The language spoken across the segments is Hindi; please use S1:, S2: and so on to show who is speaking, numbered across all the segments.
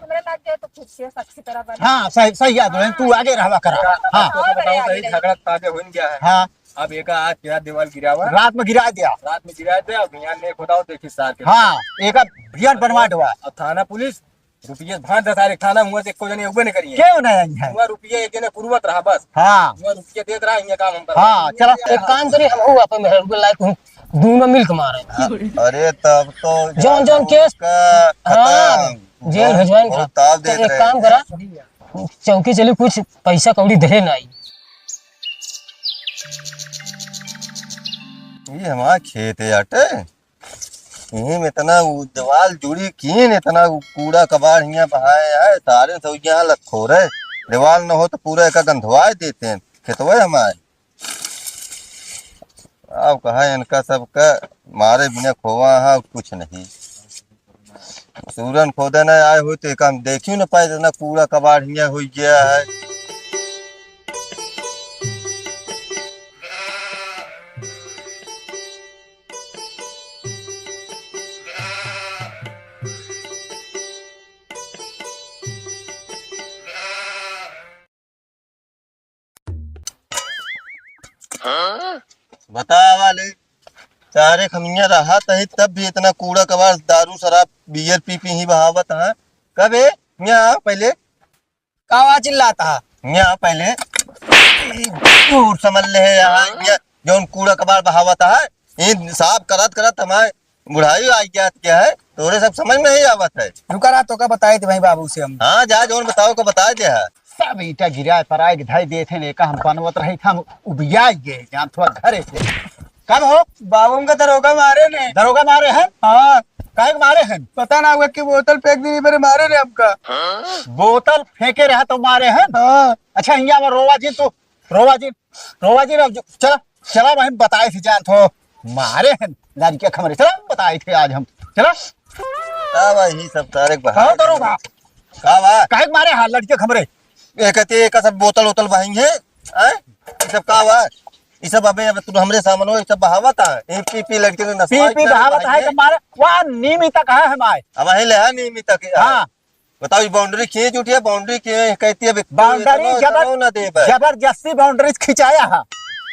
S1: हमरे लग जाए तो खुद से अच्छी तरह बने।
S2: हाँ सही सही याद है, तू आगे रहवा करा। हाँ
S3: आपको तो बताओ सही, झगड़ा ताजे हो गया है।
S2: हाँ
S3: अब एक आज क्या दीवार गिरा हुआ,
S2: रात में गिरा दिया।
S3: रात में गिरा दिया, अब यहाँ ने खुदाओ देखी सार के।
S2: हाँ एक भियन बनवाट हुआ।
S3: अब थाना पुलिस रुपये भाड़ दसा रे, थाना मुँह से को जने उबे नहीं करिए।
S2: क्यों नहीं है?
S3: हुआ रुपये एक जने पूर्वत रहा बस।
S2: हाँ
S3: हुआ रुपये देत रहा, ये काम हम कर।
S2: हाँ चलो
S4: एक काम करिए, हम हुआ पे मेहर को लायक हूँ, दोनों मिल के मारे।
S5: अरे तब तो
S4: जौन जौन केस हाँ जेल भेजवाएं करा।
S5: ताव
S4: तो
S5: देख
S4: एक
S5: रहे
S4: काम करा, चौकी चली कुछ पैसा कौड़ी दे नहीं।
S5: ये हमारा खेत है अटे, यही में इतना दीवार जुड़ी कीन, इतना कूड़ा कबाड़ यहाँ बहाए है, सारे सब यहाँ लखो रहे। दीवार न हो तो पूरा एक गंधवा देते हैं खेतवा हमारे। अब कहा इनका सबका मारे बिना खोवा है कुछ नहीं। सूरन खोदे न आए हो तो एक हम देखी न पाए, इतना कूड़ा कबाड़ यहाँ हो गया है। बता वाले सारे खमिया रहा तही तब भी इतना कूड़ा कबाड़ दारू शराब बियर पी पी ही बहावत है। कब है यहाँ पहले
S2: कावा चिल्लाता है।
S5: यहाँ पहले झूठ समझ ले है यहाँ जो कूड़ा कबाड़ बहावत है, ये साफ करत करत हमारे बुढ़ाई आई गया क्या है, तोरे सब समझ में ही आवत है।
S2: रुका रहा तो का बताए थे भाई बाबू से हम।
S5: हाँ जा जोन बताओ को बता दे है।
S2: सब ईटा गिरा पराए धाई देते ने का हम बनवत रही था, हम उबिया गए जहाँ थोड़ा घरे से। कब हो
S6: बाबू का दरोगा मारे ने।
S2: दरोगा मारे हैं?
S6: हाँ
S2: काहे के मारे हैं?
S6: पता ना हुआ कि बोतल फेंक दी मेरे मारे ने आपका।
S2: बोतल फेंके रहा तो मारे हैं?
S6: हाँ
S2: अच्छा यहाँ में रोवा जी तो रोवा जी चला चला भाई बताए थे जान थो मारे हैं लारी के खमरे, चला बताए थे आज हम। चला
S5: वही सब सारे
S2: कहो दरोगा
S5: का बा
S2: काहे के मारे हाँ लड़के खमरे?
S5: ये कहते हैं सब बोतल वोतल बहाएंगे हैं, ये सब का बा, ये सब अबे अब तू हमरे सामने हो, ये सब बहावत है। ये पी पी लड़के ने नशा
S2: पी पी बहावत है कि मारे वहाँ नीमी तक है हमारे।
S5: अब वही ले है नहीं तक।
S2: हाँ
S5: बताओ ये बाउंड्री खींच उठी है, बाउंड्री कहती है
S2: बाउंड्री
S5: न दे
S2: जबरदस्ती बाउंड्री खिंचाया है।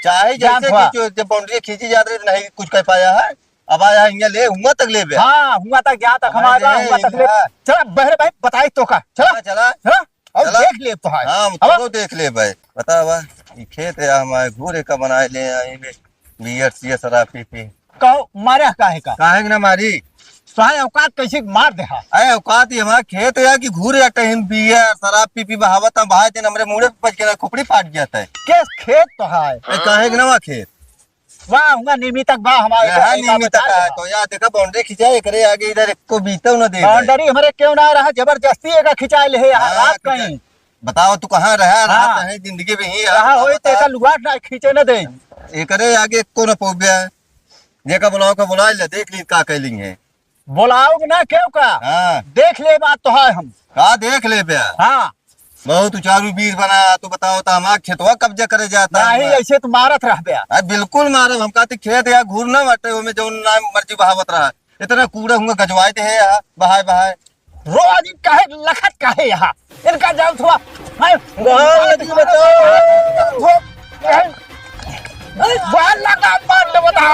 S5: चाहे जैसे जब बाउंड्री खींची जा रही नहीं कुछ कह पाया है। अब आया यहाँ ले हुआ तक ले बे।
S2: हाँ हुआ तक यहाँ तक हमारा हुआ तक ले। चला बहरे भाई बताई तो का चला
S5: चला
S2: चला और
S5: चला।
S2: देख ले तो है।
S5: हाँ तो देख ले भाई। बता बा ये खेत है हमारे घूरे का बनाए ले बियर सिया शराब पी पी
S2: कहो मारे काहे का
S5: काहे ना मारी
S2: सहाय औकात कैसे मार दे।
S5: अरे औकात ही हमारा खेत है कि घूरे टहन बियर शराब पी पी बहावत बहा दिन हमरे मुड़े पे बच के खोपड़ी फाट गया था।
S2: के खेत तो है
S5: काहे के नवा खेत
S2: वाह हुआ नीमी तक बा हमारे
S5: यहाँ नियमित है तो यार देखा बाउंड्री खिंचाए करे आगे इधर को बीता न दे।
S2: बाउंड्री हमारे क्यों ना रहा जबरदस्ती एक खिंचाए ले यहाँ रात कहीं।
S5: बताओ तू कहाँ रहा रहा
S2: हाँ।
S5: है जिंदगी में ही
S2: रहा होई तो एक लुगाट ना खींचे न दे।
S5: एकरे आगे को न पहुंच ये का बुलाओ का बुला ले देख ली का कैलिंग है।
S2: बुलाओगे ना क्यों का
S5: हाँ
S2: देख ले बात तो है हम।
S5: का देख ले बे
S2: हाँ
S5: बहुत उचारू वीर बना तो बताओ तो हमारा खेतवा कब्जा करे जाता
S2: नहीं ऐसे तो मारत रह गया।
S5: है। बिल्कुल मारे हम कहते खेत या घूर ना बटे में जो नाम मर्जी बहावत रहा इतना कूड़ा हुआ गजवाए थे यहाँ बहाए बहाए
S2: रोज काहे लखत काहे यहाँ इनका जाओ थोड़ा लगा मार दे बता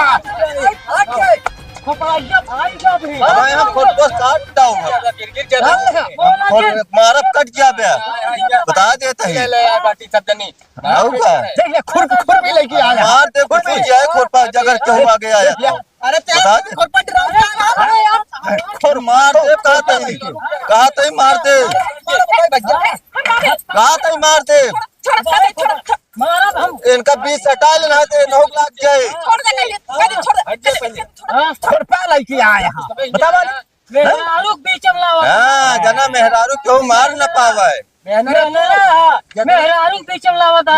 S5: मारब कट जा बे बता देता है
S2: देखिए खुर भी लेके आया।
S5: मार दे कुछ जाए खोपा जगह क्यों आगे आया
S2: अरे
S5: बता दे खुर मार दे कहा तई मार दे कहा तई मार दे इनका बीच हटा लेना दे नोक लग जाए
S2: खुरपा लेके आया यहाँ बता
S4: मेहरारू बीच में लावा।
S5: हाँ जना मेहरारू क्यों मार न पावे
S4: मेहरारू बीच में लावा था।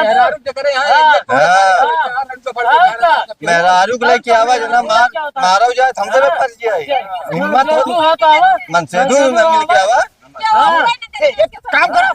S5: मेहरारू के लेके आवा जना मारो जाए हमसे में फंस जाए हिम्मत हो मन से दूर में मिल के आवा
S2: काम करो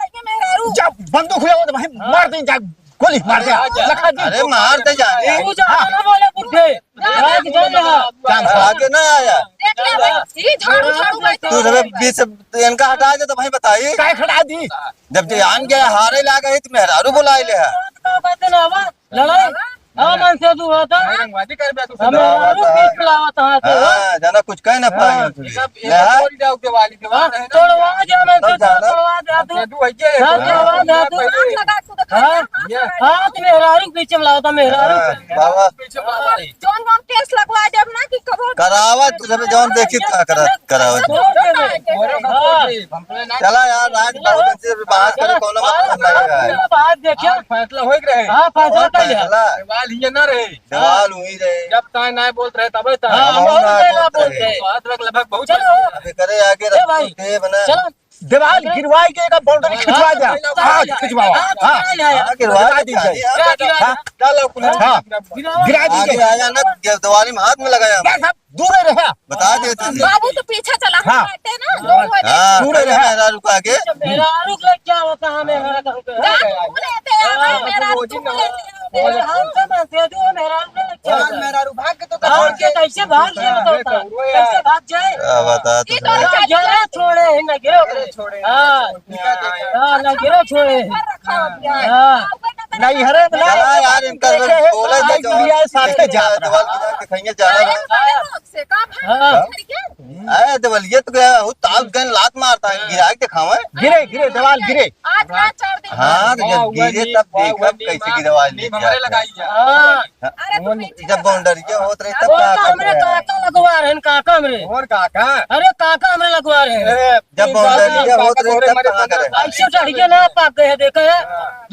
S2: जब बंदूक हुआ तो भाई मार दें जा गोली मार दे लखा जी
S5: अरे मार दे जाने
S4: तू ज्यादा ना बोले बुढ़े राज जान रहा
S5: आगे ना आया
S1: देख ले भाई ये झाड़ू झाड़ू बैठे
S5: तू जब बीच इनका हटा दे तो भाई बताइए
S2: काय खड़ा दी
S5: जब जान गया हारे लागा है तो मेहरारू बुलाए ले है
S4: बात ना आवा लड़ाई हां मन से तू होता
S3: रंगवादी कर बे तू
S4: हमें आरू बीच लावत हां से
S5: हाँ जाना कुछ कह ना पाए
S3: छोड़ जाओ के वाली के बाद है ना
S4: तोड़वा जा मैं
S5: तो जाना।
S4: तोड़वा दे तू
S3: तू है ये
S4: हाँ, तोड़वा दे तू
S1: हाथ लगा तू दिखा
S4: हां हाथ में रारू पीछे लावता मेहरारू
S5: बाबा
S3: पीछे मारा नहीं
S1: जोन जोन केस लगवा जब ना कि कबो
S5: करावा तू जब जौन देखी था करावा
S3: मोरे का कोई हमने ना
S5: चला यार राज बहुत से बाहर करे कोनो मतलब नहीं है
S4: बात देखियो
S3: फैसला हो रहे
S4: हां फैसला कर लिया
S5: चला
S3: सवाल ये ना रहे
S5: सवाल हुई रहे
S3: जब ताए ना बोलते रहे तबे ता
S4: हां बहुत देना बोलते
S3: बात लगभग बहुत
S4: चलो
S5: अभी करे आगे
S4: ए भाई
S5: रखते बना
S4: चलो
S2: दीवार गिरवाई के का बाउंड्री खिंचवा जा हां खिंचवाओ हां
S5: आगे गिरवा दीजिए
S2: हां
S3: चलो पुलिस
S2: हाँ।
S3: गिरा
S2: गिरा
S5: आगे
S2: दीजिए
S5: आया ना दिवाली में हाथ में लगाया
S2: क्या साहब दूर रहे
S5: बता देते थे
S1: बाबू तो पीछे चला
S2: हाँ।
S1: बैठे ना लोग हो दे
S5: हाँ
S2: दूर रहे।
S5: मेरा रुका आगे
S4: मेहरारू का क्या होता हमें हमारा कहूं के
S1: तू लेते आ मेरा तू लेते
S4: हम सब से जो मेहरारू का क्या होता है?
S6: मेहरारू भाग के तो
S4: और के कैसे भाग के बताता कैसे भाग जाए
S5: बता
S1: ये
S5: तो
S1: तो
S4: गिरो छोड़े न गिरो छोड़े हां न गिरो छोड़े
S1: रखा दिया
S4: हां
S2: नहीं हरे
S5: चला यार इनका बोला
S2: आई दुनिया साथे जा
S5: दिवाल की दिखाइए जाना
S1: से काम
S4: हाँ।
S1: है
S5: अरे दिवालिये तो गया हूँ ताल गन लात मारता है गिरा के दिखावे
S2: गिरे गिरे दीवार गिरे
S1: आज रात 4 दिन
S5: हाँ तो जब गिरे तब देखा कैसे गिरे वाली
S3: हमारे लगाई है
S4: हां
S1: अरे तू पीछे
S5: जब बाउंड्री होत रही तब
S4: वो
S5: क्या
S4: तो हमरे
S5: करते हैं?
S4: काका लगवा रहे हैं काका हमरे
S3: और काका
S4: अरे काका हमरे लगवा रहे हैं
S5: जब बाउंड्री होत रही तब कहाँ करे
S4: ऐसे चढ़ के ना पाक गए देखे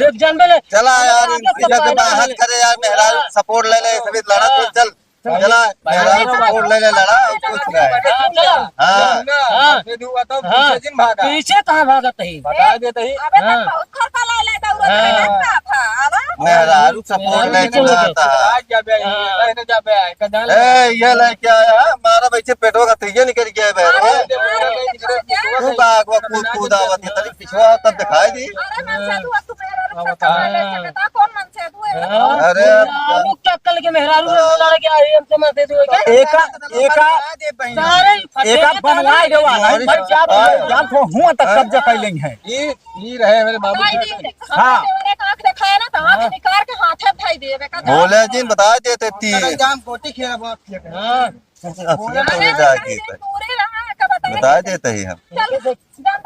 S4: देख जान बेले
S5: चला यार इनकी जगह बाहर करे यार मेहरारू सपोर्ट ले ले सभी लड़ा तो चल चला मेहरारू सपोर्ट ले ले लड़ा कुछ रहा है
S4: चलो
S5: हाँ
S4: हाँ।
S3: ये दुआ तो
S4: हाँ।
S3: पीछे दिन भागा
S4: पीछे कहाँ भागत है
S3: बता देते ही
S1: अबे
S4: हाँ।
S1: तक बहुत खर्चा ले ले दौड़त रहता था अब
S5: मेहरारू सपोर्ट ले के लाता है
S3: आज जा बे रहने जा बे का जान
S5: ए ये लेके आया हमारा बच्चे पेटो का तीजे निकल गया बहरे तू बाग वो कूद कूद आवत है तरी पिछवा तब दिखाई दी
S1: अरे मन से तू मेरा रुपया ले ले बता कौन मन से तू है
S5: अरे
S4: मेहरारू टक्कल के मेहरारू से लड़ के आए हमसे मत दे क्या
S2: एका
S4: सारे
S2: एका बनवाए देवा नहीं पर जान तो हुआ तक कब्जा कर लेंगे हैं
S3: ये रहे मेरे बाबू
S1: भाई
S3: जी
S1: जी
S2: हाँ।
S1: मेरे आंख दिखाया ना तो आंख निकाल के हाथे भाई देवे का
S5: बोले जी बता देते ती
S6: जाम कोटी खेला बहुत किया
S4: हाँ
S5: थोड़ी जाके
S1: पूरे रहा का
S5: बता देते ही हम
S1: चल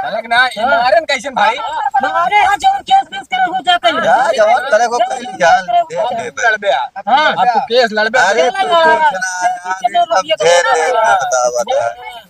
S3: अलग ना ये मारन कैसे भाई
S4: हमारे यहाँ जो केस केस करे हो जाता
S5: जा
S4: है
S5: जवान करे को पहली जान दे दे
S3: लड़ बे
S4: हाँ
S3: अब तो केस लड़ बे
S5: अरे तू अब दे दे बता बता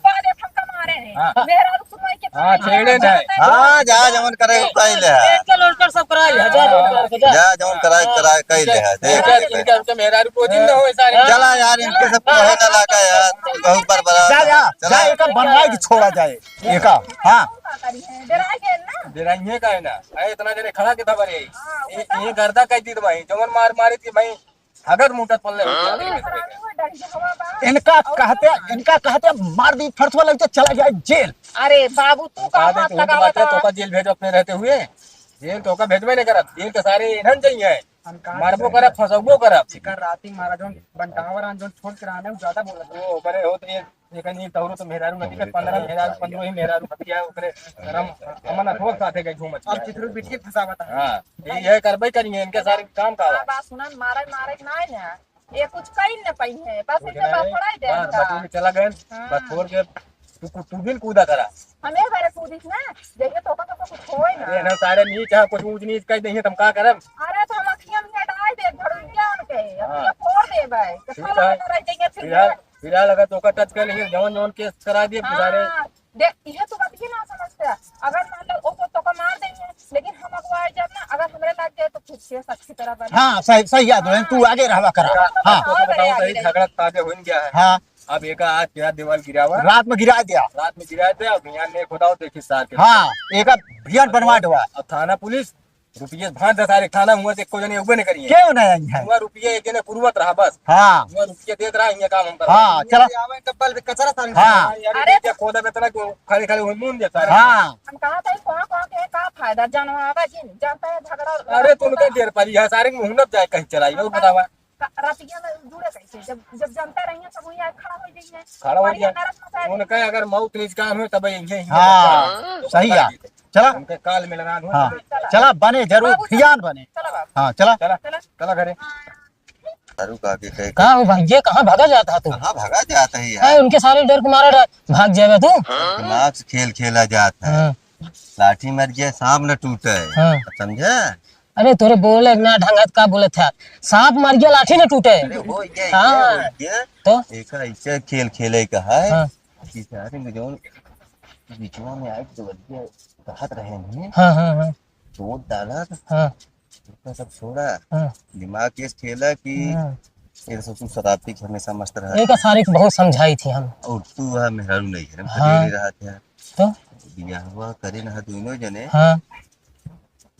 S1: वाले फंका मारे हैं मेरा सुनवाई के
S3: हाँ छेड़े जाए
S5: हाँ जा जवन करे को कह ले
S4: एक के लड़कर सब कराए 1000 रुपया के जा
S5: जा जवन कराए कराए कह ले देख
S3: इनका इनका मेरा रुपया दिन न होए सारे
S5: चला यार इनके सब कहे ना लगा यार बहुत बरबरा
S2: जा जा जा एका बनवाए की छोड़ा जाए एका हाँ
S1: करी है डरा के ना
S3: दिराइए का है ना अरे इतना जने खड़ा के था बरे ये गर्दा कह दी भाई जवन मार मारी थी भाई अगर मुंटत पल्ले
S2: इनका कहते मार दी फरसवा लग चला जाए जेल
S1: अरे बाबू तू का हाथ लगावा
S3: तो का जेल भेजो अपने रहते हुए जेल तो का भेजबे नहीं करत जेल के सारे इधन चाहिए मारबो करब फसबो करब
S6: शिकार राती मारा जोन बंटावर जोन छोड़ के आने ज्यादा बोलत
S3: वो करे हो तो ये एकनी तौरो तो मेहरारू नदी के 15 मेहरारू 15 ही मेहरारू बतिया ओकरे गरम हमन ठोक साथे गई घूमत
S6: और चित्रू बिट के फसावत है
S3: हां ये करबे करिए इनके सारे काम का
S1: बात सुनन मारे मारे ना ना ये कुछ कहीं न पई है बस इनके बात पढ़ाई दे
S3: बस बटी में चला गए बस छोड़ के तू दिन कूदा करा
S1: हमें बारे पूछिस ना जैसे तो का कुछ होए
S3: ये
S1: ना
S3: ना सारे नीच है कुछ ऊंच नीच कह दही तुम का करब
S1: अरे तो हम अखियां में डाल दे धड़ुइया उनके ये फोड़ दे भाई तो
S3: ठीक
S1: साला
S3: है।
S1: ना रह जाएंगे
S3: फिलहाल
S1: फिर
S3: फिलहाल अगर तो का टच कर लेंगे जवन जवन केस करा दिए सारे
S1: हाँ, देख यह तो बात ही ना समझते अगर मान लो ओको तो का मार देंगे लेकिन हम अगुवाए जब ना अगर हमरे लग जाए तो फिर से साक्षी तरह बने
S2: हाँ सही याद है तू आगे रहवा करा हाँ
S3: तो बताओ सही झगड़ा ताजे हो गया है
S2: हाँ
S3: अब एक आज क्या दीवार गिरा हुआ
S2: रात में गिरा दिया
S3: रात में गिरा दे अब यहाँ ने खुदाओ देखी सार के
S2: हाँ एक भियन बनवा दवा
S3: अब थाना पुलिस रुपये भांज दे सारे खाना हुआ से को जने उबे नहीं करिए
S2: क्यों नहीं आई है
S3: हुआ रुपये एक जने पुरवत रहा बस
S2: हाँ
S3: हुआ रुपये देत रहा ये काम हम कर
S2: हाँ चला
S6: आवे डब्बल पे कचरा तारी
S2: हाँ
S3: अरे क्या खोदा में तना खाली खाली वो मुंह देता है
S2: हाँ
S1: हम कहा था कौन के का फायदा जानवा जी जानता है झगड़ा
S3: अरे तुम तो देर पर है सारे में हुनत जाए कहीं चलाई और बतावा
S1: रतिया में जुड़े कैसे जब जानते रहिए सब वही खड़ा हो जाइए
S3: खड़ा हो गया उनका अगर मौत निज काम हो तब ये
S2: हाँ सही है चला
S3: उनके काल में लगा दो
S2: हाँ चला बने जरूर खियान बने
S1: चलो बाबू
S2: हाँ चला
S3: चला चला घरे
S5: दारू काके कहे
S4: कहाँ हो भाई, ये कहाँ भागा जाता तू?
S5: कहाँ भागा जाता है यार
S4: अरे उनके सारे डर को मारा भाग जाएगा तू।
S5: दिमाग से खेल खेला जाता है
S4: हाँ,
S5: लाठी मर गया सांप न टूटे
S4: हाँ।
S5: समझा
S4: अरे तोरे बोले ना ढंगत का बोले था, सांप मर गया लाठी न टूटे।
S5: हो गया
S4: हाँ।
S5: हो गया
S4: तो
S5: एक ऐसे खेल खेले का है
S4: हाँ।
S5: कि सारे में जो बिचवा में आए तो बल्कि कहत रहे हैं
S4: हाँ हाँ हाँ
S5: चोट डाला
S4: हाँ
S5: उसका सब छोड़ा
S4: हाँ
S5: दिमाग केस खेला कि
S4: हाँ।
S5: ये सब तू शराबती के हमेशा मस्त रहा
S4: एक सारी को बहुत समझाई थी हम।
S5: और तू वहाँ मेहरारू नहीं है
S4: हाँ।
S5: नहीं रहा था
S4: तो
S5: बियाहवा करे ना दोनों जने
S4: हाँ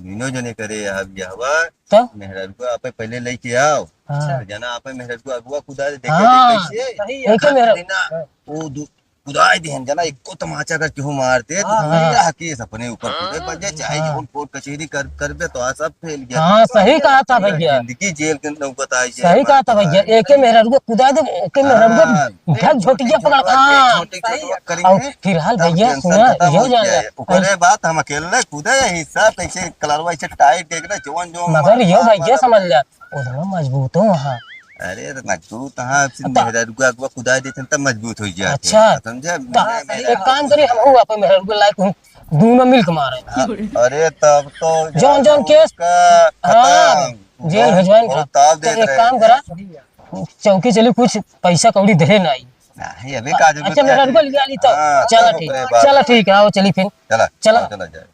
S5: दोनों जने करे यहाँ बियाहवा
S4: तो
S5: मेहरारू को आपे पहले लेके आओ
S4: हाँ
S5: जना आपे मेहरारू को अगुआ खुदा देखे
S4: हाँ।
S5: कैसे
S4: एक मेरा
S5: वो खुदाई देहन जना इको तमाचा कर क्यों मारते तो नहीं रहा केस अपने ऊपर खुदे बजे चाहे जो कोर्ट कचहरी करबे तो आ सब फेल गया
S4: हाँ सही कहा था भैया,
S5: जिंदगी जेल के अंदर बताई
S4: सही कहा था भैया। एक मेहरा को कुदा दे, एक मेहरा को ढक झोटिया पकड़ खा। और फिलहाल भैया सुना यो जान ले,
S5: ओकरे बात हम अकेले खुदे हिस्सा कैसे कलरवा ऐसे टाइट देख रहे जवन जो
S4: मगर यो भैया समझ ले उधर मजबूत हो वहाँ।
S5: अरे तो मजबूत हाँ मेहरारू को अगुआ खुदा देते तब मजबूत हो जाते
S4: अच्छा।
S5: समझा
S4: एक काम करिए हम हुआ पे मेहरा को लायक हूँ, दोनों मिलकर मारे।
S5: अरे तब तो
S4: जौन जौन केस
S5: का
S4: हाँ जेल भेजवाइन था।
S5: ताव
S4: तो
S5: देत
S4: एक
S5: रहे
S4: काम करा, चौकी चली कुछ पैसा कौड़ी दे नहीं।
S5: नहीं अभी का जरूरत
S4: अच्छा मेहरा को लिया ली तो
S5: हाँ,
S4: चला
S5: तब
S4: ठीक,
S5: ओकरे बाद।
S4: चला ठीक है, आओ चली फिर
S5: चला
S4: चला।
S5: चला जाए